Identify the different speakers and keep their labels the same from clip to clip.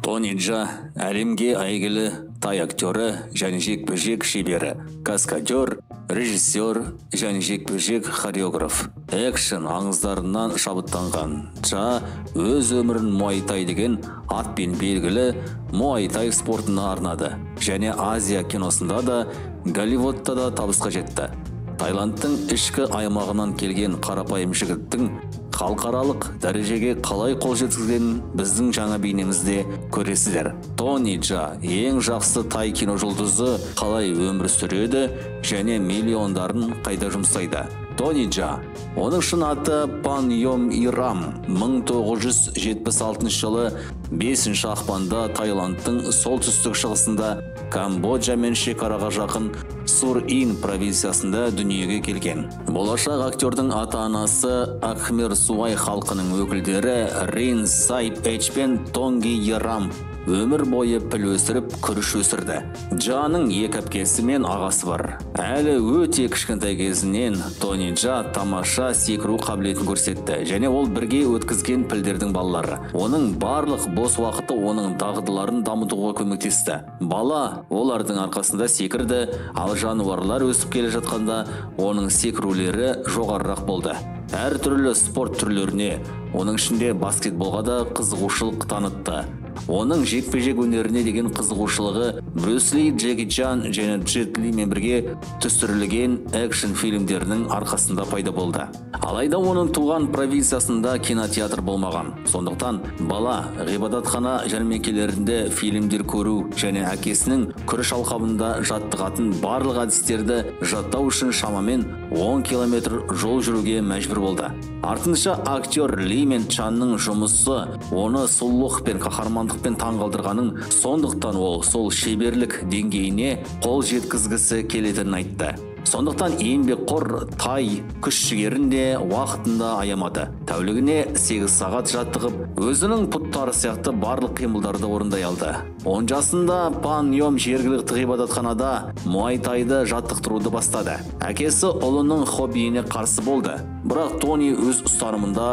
Speaker 1: Тони Джа әлемге әйгілі тай актері және жекпе-жек шебері, каскадер, режиссер және жекпе-жек хореограф. Экшн аңыздарынан шабыттанған Джа өз өмірін муай-тай деген атпен белгілі муай-тай спортына арнады және Азия киносында да, Голливудта да табысқа жетті. Таиландтың ішкі аймағынан келген қарапайым жігіттің халықаралық дәрежеге қалай қол жеткізгенін біздің жаңа бейнемізде көресіздер. Тони Джа ең жақсы тай кино жұлдызы қалай өмір сүреді және миллиондарын қайда жұмсайды. Тони Джа, оның шын аты Пан Йом Ирам, 1976 жылы 5 ақпанда Таиландтың солтүстік шығысында Камбоджамен шекараға жақын Сур-Ин провинциясында дүниеге келген. Болашақ актердің ата-анасы Ахмер Суай халқының өкілдері Рин Сайп Эч пен Тонги Ярам өмір бойы піл өсіріп, күріш өсірді. Джаның екі әпкесі мен ағасы бар. Әлі өте кішкентай кезінен Тони Джа тамаша секіру қабілетін көрсетті және ол бірге өткізген пілдердің балалары. Оның барлық бос уақыты оның дағдыларын дамытуға көмектесті. Бала олардың арқасында секірді, ал жануарлар өсіп келе жатқанда оның секірулері жоғарырақ болды. Әр түрлі спорт түрлеріне, оның ішінде баскетболға да қызығушылық танытты. Оның жекпе-жек өнеріне деген қызығушылығы Брюс Ли, Джеки Чан және Джет Лимен бірге түсірілген экшн фильмдерінің арқасында пайда болды. Алайда оның туған провинциясында кинотеатр болмаған. Сондықтан бала ғибадатхана жәрмеңкелерінде фильмдер көру және әкесінің күріш алқабында жаттығатын барлық әдістерді жаттау үшін шамамен 10 километр жол жүруге мәжбүр болды. Артынша актер Ли мен Чанның жұмысы оны сұлулық пен қаһармандықпен таңғалдырғанын, сондықтан ол сол шеберлік деңгейіне қол жеткізгісі келетінін айтты. Сондықтан еңбекқор тай күш-жігерін де уақытында аямады. Тәулігіне 8 сағат жаттығып, өзінің пұттары сияқты барлық қимылдарды орындай алды. 10 жасында Пан Йом жергілікті ғибадатханада муай-тайды жаттықтыруды бастады. Әкесі ұлының хоббиіне қарсы болды, бірақ Тони өз ұстанымында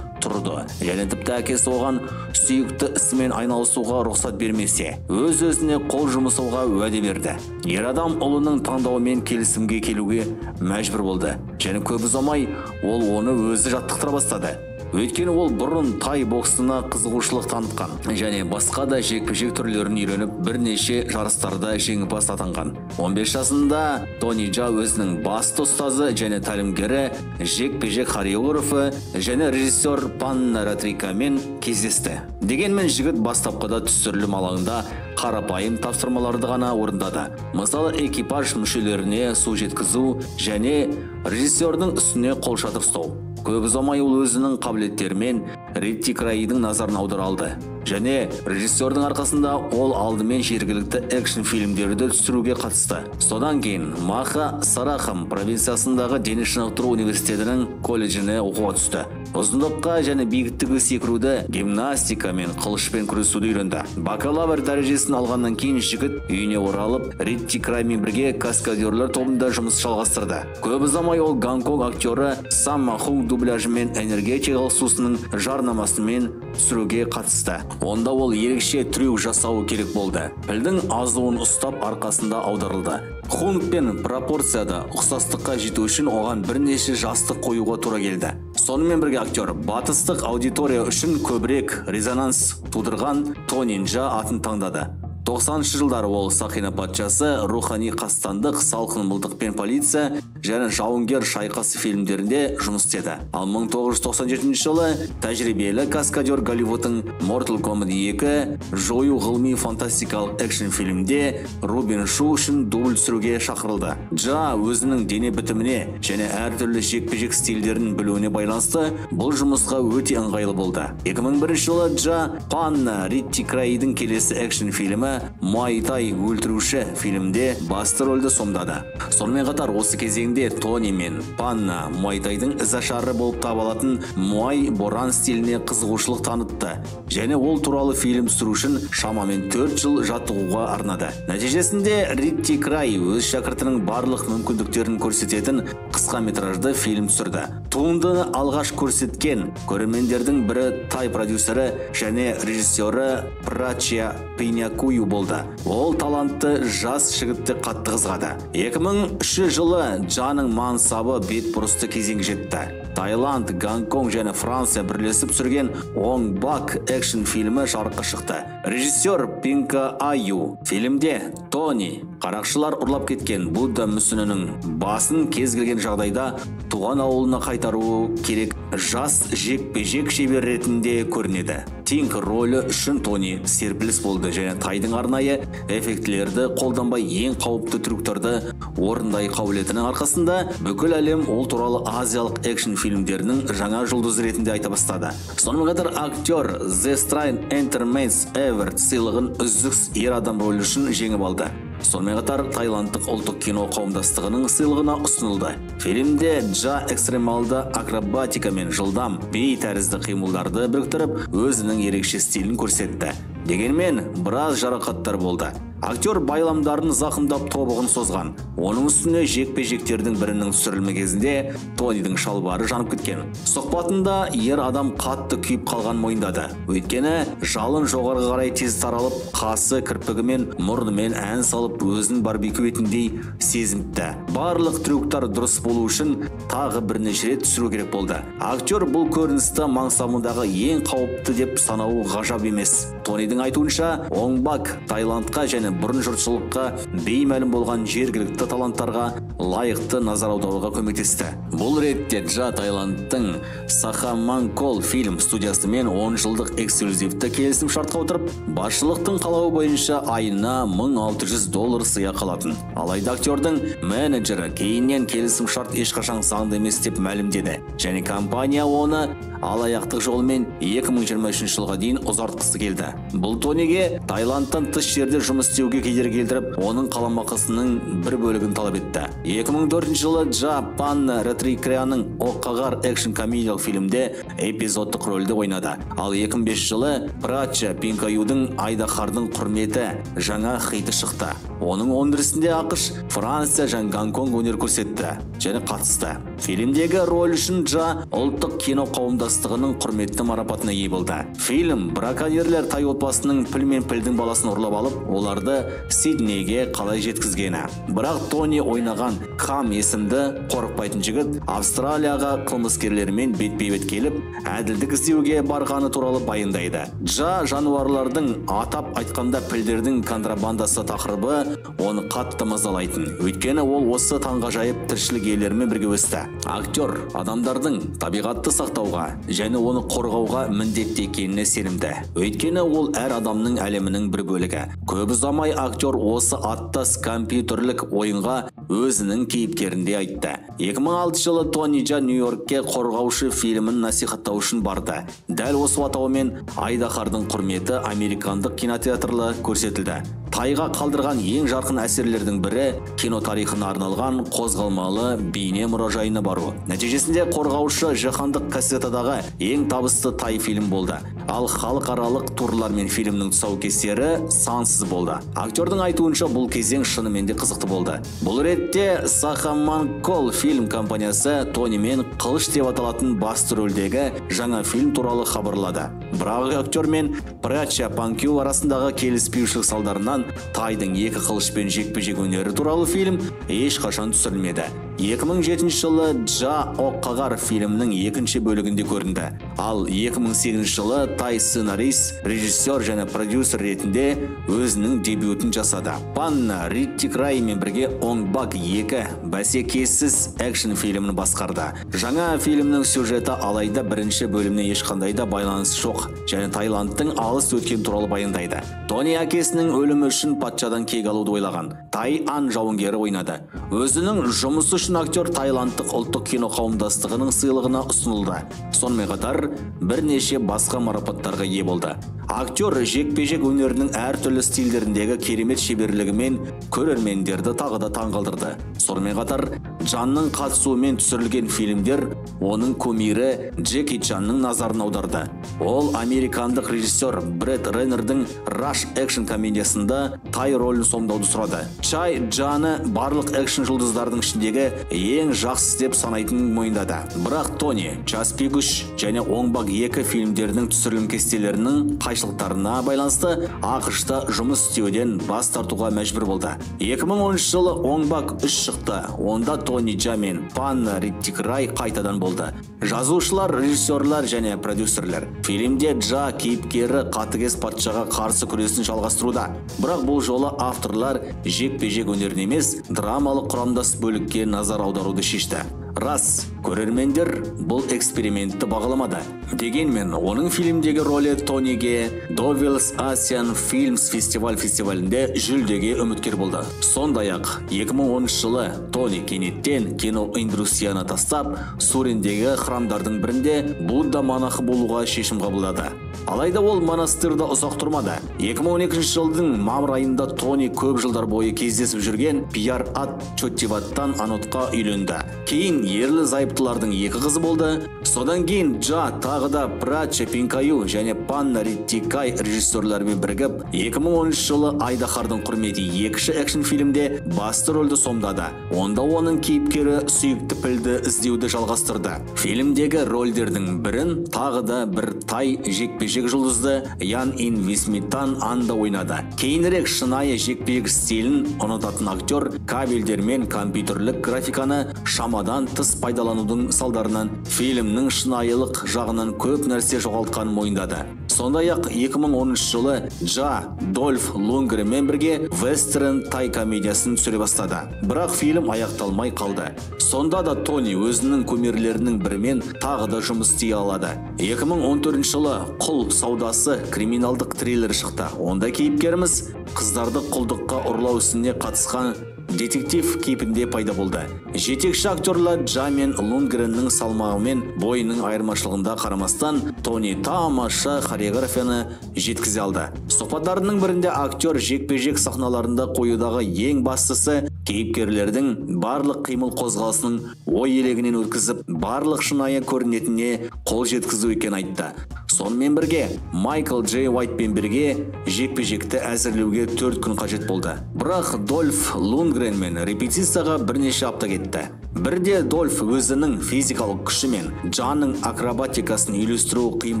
Speaker 1: тұрды. Және тіпті әкесі оған сүйікті ісімен айналысуға рұқсат бермесе, өз-өзіне қол жұмсауға уәде берді. Ер адам ұлының таңдауымен келісімге келуге мәжбүр болды. Және көп ұзамай ол оны өзі жаттықтыра бастады. Өйткені ол бұрын тай боксына қызығушылық танытқан және басқа да жекпе-жек түрлерін үйреніп, бірнеше жарыстарда жеңімпаз атанған. 15 жасында Тони Джа өзінің басты ұстазы және тәлімгері, жекпе-жек хореографы және режиссер Пан Ратрикамен кездесті. Дегенмен жігіт бастапқыда түсірілім алаңында қарапайым тапсырмаларды ғана орындады. Мысалы, экипаж мүшелеріне су жеткізу және режиссердің үстіне қолшатыр ұстау. Көп ұзамай ол өзінің қабілеттерімен Ретти Крайдың назарын аудара алды. Және режиссердің арқасында ол алдымен жергілікті экшн фильмдерді түсіруге қатысты. Содан кейін Маха Сарахам провинциясындағы дене шынықтыру университетінің колледжіне оқуға түсті. Ұзындыққа және биіктігі секіруді, гимнастика мен қылышпен күресуді үйренді. Бакалавр дәрежесін алғаннан кейін жігіт үйіне оралып, Ретти Краймен бірге каскадерлер тобында жұмыс жалғастырды. Көп ұзамай ол Гонконг актері Сам Маху дубляжымен энергетикалық сусының жарнамасымен түсіруге қатысты. Онда ол ерекше трюк жасауы керек болды. Пілдің азуын ұстап арқасында аударылды. Хунг пен пропорцияда ұқсастыққа жету үшін оған бірнеше жастық қоюға тура келді. Сонымен бірге актер батыстық аудитория үшін көбірек резонанс тудырған Тони Джа атын таңдады. 90-шы жылдары ол Сақина патшасы, рухани қастандық, салқынмылдық пен полиция және жауынгер шайқасы фильмдерінде жұмыс істеді. Ал 1997 жылы тәжірибелі каскадер Голливудтың Mortal Kombat 2 жою ғылыми фантастикалық экшн фильмде Рубин Шу үшін дубль түсіруге шақырылды. Джа өзінің дене бітіміне және әртүрлі жекпе-жек стильдерін білуіне байланысты бұл жұмысқа өте ыңғайлы болды. 2001 жылы Джа Пан Ретти Крайдың келесі экшн фильмі Муай-тай өлтіруші фильмде басты рөлді сомдады. Сонымен қатар осы кезеңде Тони мен Панна Муай-тайдың ізашары болып табылатын Муай боран стиліне қызығушылық танытты, және ол туралы фильм түсіру үшін шамамен 4 жыл жаттығуға арнады. Нәтижесінде Ритти Край өз шәкіртінің барлық мүмкіндіктерін көрсететін қысқа метражды фильм түсірді. Туындыны алғаш көрсеткен көрермендердің бірі Тай продюсері және режиссері Прача Пинякую болды. Ол талантты жас жігітті қатты қызғады. 2003 жылы Джаның мансабы бетбұрысты кезең жетті. Таиланд, Гонконг және Франция бірлесіп түсірген Ong Bak экшн фильмі жарыққа шықты. Режиссер Пинка Аю фильмде Тони қарақшылар ұрлап кеткен Будда мүсінінің басын кез келген жағдайда туған ауылына қайтаруы керек жас жекпе-жек шебер ретінде көрінеді. Тинк рөлі үшін Тони серпіліс болды және Тайдың арнайы эффектілерді қолданбай ең қауіпті трюктерді орындай қабілетінің арқасында бүкіл әлем ол туралы азиялық экшн фильмдерінің жаңа жұлдызы ретінде айта бастады. Сонымен қатар актер The Strain Entertainment Award сыйлығын үздік ер адам рөлі үшін жеңіп алды. Сонымен қатар Таиландтық ұлттық кино қауымдастығының сыйлығына ұсынылды. Фильмде Джа экстремалды акробатика мен жылдам бей тәрізді қимылдарды біріктіріп, өзінің ерекше стилін көрсетті. Дегенмен, біраз жарақаттар болды. Актер байламдарын зақымдап тобығын созған. Оның үстіне жекпе-жектердің бірінің түсірілімі кезінде Тонидің шалбары жанып кеткен. Сұхбатында ер адам қатты күйіп қалған мойындады. Өйткені жалын жоғарғы қарай тез таралып, қасы, кірпігі мен мұрнымен ән салып, өзінің барбекю етіндей сезімтті. Барлық трюктар дұрыс болу үшін тағы бірнеше рет түсіру керек болды. Актер бұл көріністі мансабындағы ең қауіпті деп санауы ғажап емес. Тонидің айтуынша, Ong Bak Таиландқа және бұрын жұртшылыққа беймәлім болған жергілікті таланттарға лайықты назар аударуға көмектесті. Бұл ретте Джа Таиландтың Сахаманкол фильм студиясымен 10 жылдық эксклюзивті келісім шартқа отырып, басшылықтың қалауы бойынша айына $1600 сыйақы алатын. Алайда актердің менеджері кейіннен келісім шарт ешқашан заңды емес деп мәлімдеді, және компания оны алаяқтық жолымен 2023 жылға дейін ұзартқысы келді. Бұл Тониге Таиландтан тыс жерде жұмыс істеуге кедергі келтіріп, оның қаламақысының бір бөлігін талап етті. 2004 жылы Джа Панна Ретрикрияның оққағар экшн комедиялық фильмде эпизодтық рөлді ойнады. Ал 2005 жылы Прача Пинкаюдың Айдахардың құрметі жаңа хиті шықты. Оның өндірісінде ақш, Франция және Гонконг өнер көрсетті және қатысты. Фильмдегі рөл үшін Джа ұлттық кино қауымдастығының құрметті марапатына ие болды. Фильм браконьерлер Тай отбасының піл мен пілдің баласын ұрлап алып, оларды Сиднейге қалай жеткізгені. Бірақ Тони ойнаған Кам есімді қорықпайтын жігіт Австралияға қылмыскерлермен бетпе-бет келіп, әділдік іздеуге барғаны туралы баяндайды. Джа жануарлардың, атап айтқанда пілдердің контрабандасы тақырыбы оны қатты мазалайтын. Өйткені ол осы таңғажайып тіршілік иелерімен бірге өсті. Актер адамдардың табиғатты сақтауға және оны қорғауға міндетті екеніне сенімді. Өйткені ол әр адамның әлемінің бір бөлігі. Көп ұзамай актер осы аттас компьютерлік ойынға өзінің кейіпкерінде айтты. 2006 жылы Тони Джа Нью-Йоркке қорғаушы фильмін насихаттау үшін барды. Дәл осы атауымен Айдахардың құрметі американдық кинотеатрлы көрсетілді. Тайға қалдырған ең жарқын әсерлердің бірі кино тарихына арналған қозғалмалы бейне мұражайына бару. Нәтижесінде қорғаушы жаһандық кассетадағы ең табысты тай фильм болды. Ал халықаралық турлар мен фильмнің тұсаукесері сансыз болды. Актердің айтуынша бұл кезең шынымен де қызықты болды. Бұл ретте Сахаманкол фильм компаниясы Тони мен қылыш деп аталатын басты рөлдегі жаңа фильм туралы хабарлады. Бірақ актер мен Прача Панкю арасындағы келіспеушілік салдарынан Тайдың екі қылышпен жекпе-жек өнері туралы фильм ешқашан түсірілмеді. 2007 жылы Джа оққағар фильмнің екінші бөлігінде көрінді. Ал 2008 жылы Тай сценарист, режиссер және продюсер ретінде өзінің дебютін жасады. Панна Ритти Краймен бірге Ong Bak 2 бәсекесіз экшн фильмін басқарды. Жаңа фильмнің сюжеті алайда бірінші бөлімне ешқандай да байланысы жоқ және Таиландтың алыс өткен туралы баяндайды. Тони әкесінің өлімі үшін патшадан кек алуды ойлаған. Тай Ан жауынгері ойнады. Өзінің жұмысы үшін актер Таиландтық ұлттық кино қауымдастығының сыйлығына ұсынылды. Сонымен қатар бірнеше басқа марапаттарға ие болды. Актер жекпе-жек өнерінің әртүрлі стильдеріндегі керемет шеберлігімен көрермендерді тағы да таңғалдырды. Сонымен қатар, Джанның қатысуымен түсірілген фильмдер оның кумирі Джеки Чанның назарын аударды. Ол американдық режиссер Брэд Реннердің Rush экшн комедиясында тай рөлін сомдауды сұрады. Чай Джаны барлық экшн жұлдыздардың ішіндегі ең жақсы деп санайтынын мойындады. Бірақ Тони Час Пик 3 және Оңбақ 2 фильмдерінің түсірілім кестелерінің қайшылықтарына байланысты ақш-та жұмыс істеуден бас тартуға мәжбүр болды. 2010 жылы Оңбақ 3 шықты. Онда Тони Джа мен Панна Риттик-Рай қайтадан болды. Жазушылар, режиссерлар және продюсерлер. Фильмде Джа кейіпкері қатыгез патшаға қарсы күресін жалғастыруда. Бірақ бұл жолы авторлар жекпе-жек өнерін емес, драмалық құрамдас бөлікке назар аударуды шешті. Рас, көрермендер бұл экспериментті бағаламады. Дегенмен, оның фильмдегі ролі Тониге Довилс Asian Films фестивалінде жүлдеге үміткер болды. Сондай-ақ 2010 жылы Тони кенеттен киноиндустрияны тастап, Сурендегі храмдардың бірінде Будда монахы болуға шешім қабылдады. Алайда ол монастырда ұзақ тұрмады. 2012 жылдың мамыр айында Тони көп жылдар бойы кездесіп жүрген Пьяр Ат Чоттиваттан Анотқа үйленді. Кейін ерлі зайыптылардың 2 қызы болды. Содан кейін Джа тағы да Пратча Пинкаю және Панна Риттик-Рай режиссерлермен бірігіп, 2013 жылы Айдахардың құрметі 2 экшн фильмде басты рөлді сомдады. Онда оның кейіпкері сүйікті пілді іздеуді жалғастырды. Фильмдегі рөлдердің бірін тағы да бір тай жекпе-жек жұлдызды Ян Ин Висмитан анда ойнады. Кейінірек шынайы жекпе-жек стилін ұнататын актер кабельдер мен компьютерлік графиканы шамадан тыс пайдаланудың салдарынан фильмнің шынайылық жағынан көп нәрсе жоғалтқанын мойындады. Сондай-ақ 2013 жылы Джа Дольф Лундгренмен бірге вестерн тай комедиясын түсіре бастады. Бірақ фильм аяқталмай қалды. Сонда да Тони өзінің кумирлерінің бірімен тағы да жұмыс істей алады. 2014 жылы Құл саудасы криминалдық триллер шықты. Онда кейіпкеріміз қыздарды құлдыққа ұрлау ісіне қатысқан детектив кейпінде пайда болды. Жетекші актерлар Джа мен Лундгреннің салмағы мен бойының айырмашылығында қарамастан Тони тамаша хореографияны жеткізе алды. Сұхбаттарының бірінде актер жекпе-жек сахналарында қоюдағы ең бастысы кейіпкерлердің барлық қимыл қозғалысының ой елегінен өткізіп, барлық шынайы көрінетініне қол жеткізу екенін айтты. Сонымен бірге Майкл Джей Уайтпен бірге жекпе-жекті әзірлеуге 4 күн қажет болды. Бірақ Дольф Лундгренмен репетицияға бірнеше апта кетті. Бірде Дольф өзінің физикалық күші мен Джаның акробатикасын үйлестіру қиын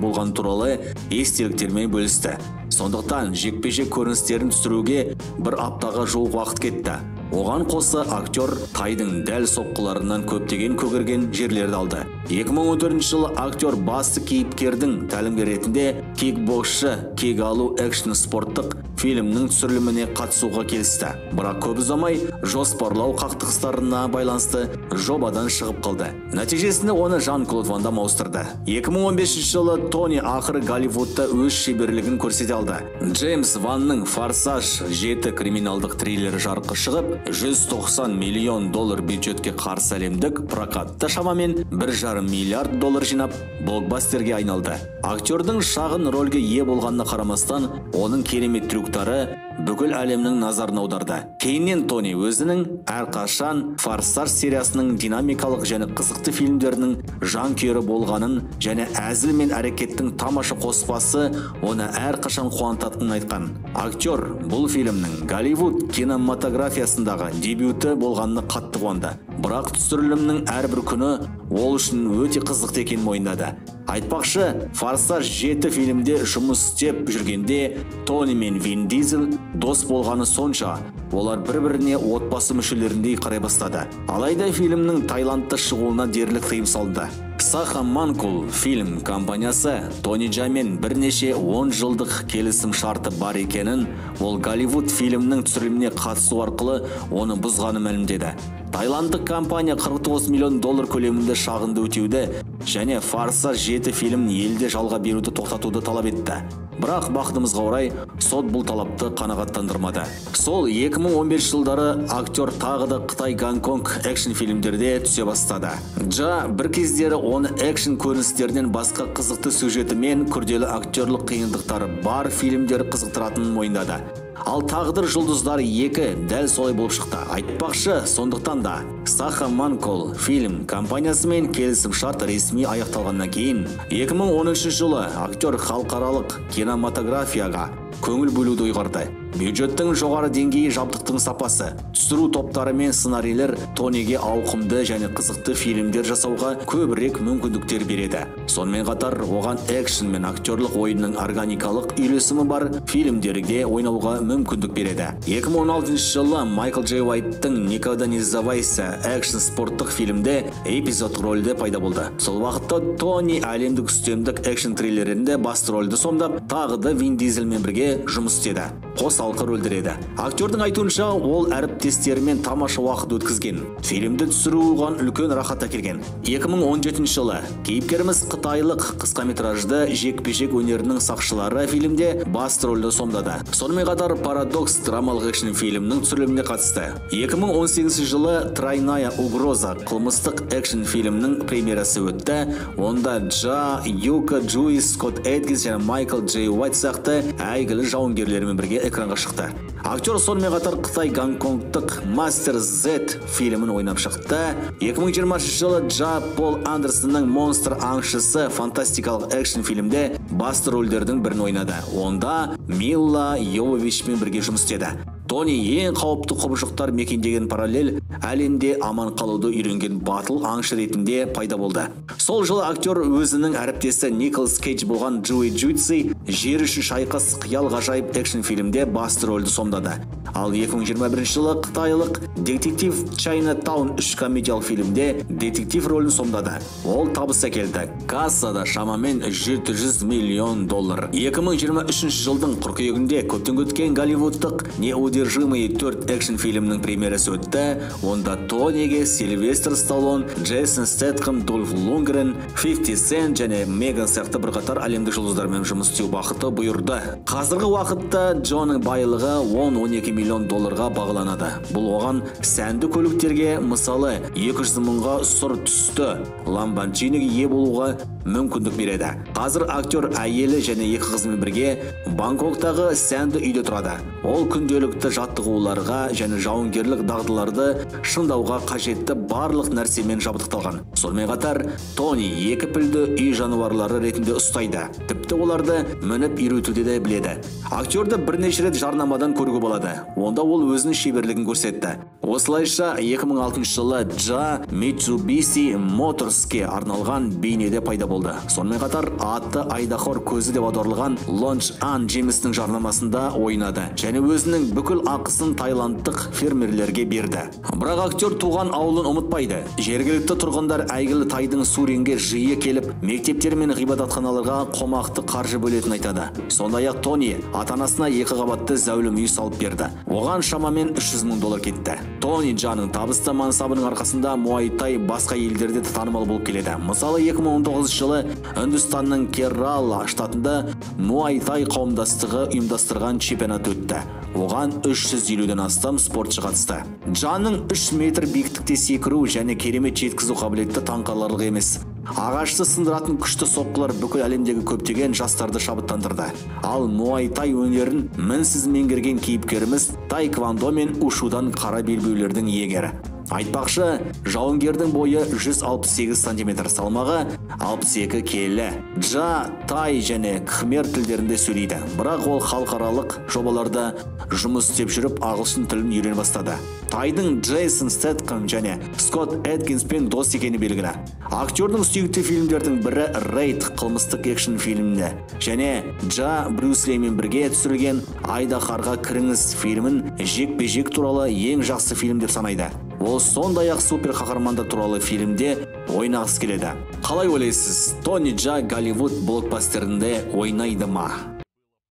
Speaker 1: болған туралы естеліктермен бөлісті. Сондықтан жекпе-жек көріністерін түсіруге 1 аптаға жуық уақыт кетті. Оған қоса актер тайдың дәл соққыларынан көптеген көгерген жерлерді алды. 2014 жылы актер басты кейіпкердің тәлімгер ретінде кикбоксшы Кегалу экшн спорттық фильмнің түсіріліміне қатысуға келісті. Бірақ көп ұзамай жоспарлау қақтығыстарына байланысты жобадан шығып қалды. Нәтижесінде оны Жан-Клод Ван Дам ауыстырды. 2015 жылы Тони ақыры Голливудта өз шеберлігін көрсете алды. Джеймс Ванның Форсаж 7 криминалдық триллері жарыққа шығып, $190 миллион бюджетке қарсы әлемдік прокатта шамамен $1,5 миллиард жинап, блокбастерге айналды. Актердің шағын рөлге ие болғанына қарамастан, оның керемет трюктары бүкіл әлемнің назарын аударды. Кейіннен Тони өзінің әрқашан Форсаж сериясының динамикалық және қызықты фильмдерінің жанкүйері болғанын және әзіл мен әрекеттің тамаша қоспасы оны әрқашан қуантатынын айтқан. Актер бұл фильмнің Голливуд кинематографиясындағы дебюті болғанына қатты қуанды. Бірақ түсірілімнің әрбір күні ол үшін өте қызықты екенін мойындады. Айтпақшы, Форсаж 7 фильмде жұмыс істеп жүргенде Тони мен Вин Дизель дос болғаны сонша, олар бір-біріне отбасы мүшелеріндей қарай бастады. Алайда фильмнің Таиландта шығуына дерлік тыйым салынды. Саха Манкул фильм компаниясы Тони Джамен бірнеше 10 жылдық келісім шарты бар екенін, ол Голливуд фильмнің түсіріліміне қатысу арқылы оны бұзғаны мәлімдеді. Таиландық компания $49 миллион көлемінде шағынды өтеуді және Форсаж 7 фильмін елде жалға беруді тоқтатуды талап етті. Бірақ бақытымызға орай сот бұл талапты қанағаттандырмады. Сол 2015 жылдары актер тағы да Қытай Гонконг экшн фильмдерде түсе бастады. Джа бір кездері оны экшн көріністерінен басқа қызықты сюжеті мен күрделі актерлік қиындықтары бар фильмдер қызықтыратынын мойындады. Ал тағдыр жұлдыздары 2 дәл солай болып шықты. Айтпақшы, сондықтан да Саха Манкол фильм компаниясымен келісім шарт ресми аяқталғаннан кейін 2013 жылы актер халықаралық кинематографияға көңіл бөлуді ұйғарды. Бюджеттің жоғары деңгейі, жабдықтың сапасы, түсіру топтары мен сценарийлер Тониге ауқымды және қызықты фильмдер жасауға көбірек мүмкіндіктер береді. Сонымен қатар, оған экшн мен актерлік ойынның органикалық үйлесімі бар фильмдерге ойнауға мүмкіндік береді. 2016 жылы Майкл Джей Уайттың «Никогда не сдавайся» экшн спорттық фильмде эпизод рөлде пайда болды. Сол уақытта Тони әлемдік үстемдік экшн триллерінде басты рөлді сомдап, тағы да Вин Дизельмен бірге жұмыс істеді. Қос алқы рөлдереді. Актердің айтуынша, ол әріптестерімен тамаша уақыт өткізген. Фильмді түсіру оған үлкен рахат әкелген. 2017 жылы кейіпкеріміз қытайлық қысқаметражды жекпе-жек өнерінің сақшылары фильмде басты рөлді сомдады. Сонымен қатар Парадокс драмалық экшн фильмінің түсіріліміне қатысты. 2018 жылы Тройная угроза қылмыстық экшн фильмінің премьерасы өтті. Онда Джа, Юка, Джуи, Скотт Эдкинс және Майкл Джей Уайт сияқты әйгілі жауынгерлермен бірге экранға шықты. Актер сонымен қатар Қытай Гонконгтық Мастер Z фильмін ойнап шықты. 2020 жылы Джа Пол Андерсонның Монстр аңшысы фантастикалық экшн фильмде басты рөлдердің бірін ойнады. Онда Милла Йововичпен бірге жұмыс істеді. Тони ең қауіпті құбыжықтар мекендеген параллель әлемде аман қалуды үйренген батыл аңшы ретінде пайда болды. Сол жылы актер өзінің әріптесі Николас Кейдж болған Джуи Джуитси жер үшін шайқас қиял ғажайып экшн фильмде басты рөлді сомдады. Ал 2021 жылы қытайлық детектив Чайнатаун 3 комедиялық фильмде детектив рөлін сомдады. Ол табыс әкелді. Кассада шамамен $700 миллион. 2023 жылдың қыркүйегінде көптен күткен голливудтық «Неудержимые» 4 экшн фильмінің премьерасы өтті. Онда Тониге Сильвестр Сталлоне, Джейсон Стэтхэм, Дольф Лундгрен, 50 Cent және Меган сияқты бірқатар әлемдік жұлдыздармен жұмыс істеу бақыты бұйырды. Қазіргі уақытта Джоның байлығы $12 миллион бағаланады. Бұл оған сәнді көліктерге, мысалы 200 мыңға сұр түсті Lamborghiniге ие болуға мүмкіндік береді. Қазір актер әйелі және 2 қызымен бірге Бангкоктағы сәнді үйде тұрады. Ол күнделікті жаттығуларға және жауынгерлік дағдыларды шыңдауға қажетті барлық нәрсемен жабдықталған. Сонымен қатар, Тони 2 пілді үй жануарлары ретінде ұстайды. Тіпті оларды мініп үйретуді де біледі. Актерді бірнеше рет жарнамадан көруге болады. Онда ол өзінің шеберлігін көрсетті. Осылайша 2006 жылы Джа Mitsubishi Motorsке арналған бейнеде пайда болды. Сонымен қатар, атты айдахор көзі деп аталған Launch On жемісінің жарнамасында ойнады және өзінің бүкіл ақысын тайландтық фермерлерге берді. Бірақ актер туған ауылын ұмытпайды. Жергілікті тұрғындар әйгілі Тайдың Суренге жиі келіп, мектептер мен ғибадатханаларға қомақты қаржы бөлетін айтады. Сондай-ақ Тони ата-анасына 2 қабатты зәулім үй салып берді. Оған шамамен $300 мың кетті. Тони Джаның табысты мансабының арқасында муай-тай басқа елдерде танымал болып келеді. Мысалы 2019 жылы Үндістанның Керала штатында муай-тай қауымдастығы ұйымдастырған чемпионат өтті. Оған 350-ден астам спортшы қатысты. Джаның 3 метр биіктікте секіру және керемет жеткізу қабілеті таңқаларлық емес. Ағашты сындыратын күшті соққылар бүкіл әлемдегі көптеген жастарды шабыттандырды. Ал муай-тай өнерін мінсіз меңгерген кейіпкеріміз таэквондо мен ушудан қара белбеулердің иегері. Айтпақшы, жауынгердің бойы 168 см, салмағы 62 келі. Джа, тай және кхмер тілдерінде сөйлейді. Бірақ ол халықаралық жобаларда жұмыс істеп жүріп, ағылшын тілін үйрене бастады. Тайдың Джейсон Стэтхэм және Скотт Эдкинспен дос екені белгілі. Актердің сүйікті фильмдердің бірі Рейд қылмыстық экшн фильмінде және Джа Брюс Лимен бірге түсірілген Айдаһарға кіріңіз фильмін жекпе-жек туралы ең жақсы фильм деп санайды. Ол сондай-ақ супер қаһармандар туралы фильмде ойнағысы келеді. Қалай ойлайсыз, Тони Джа Голливуд блокбастерінде ойнайды ма?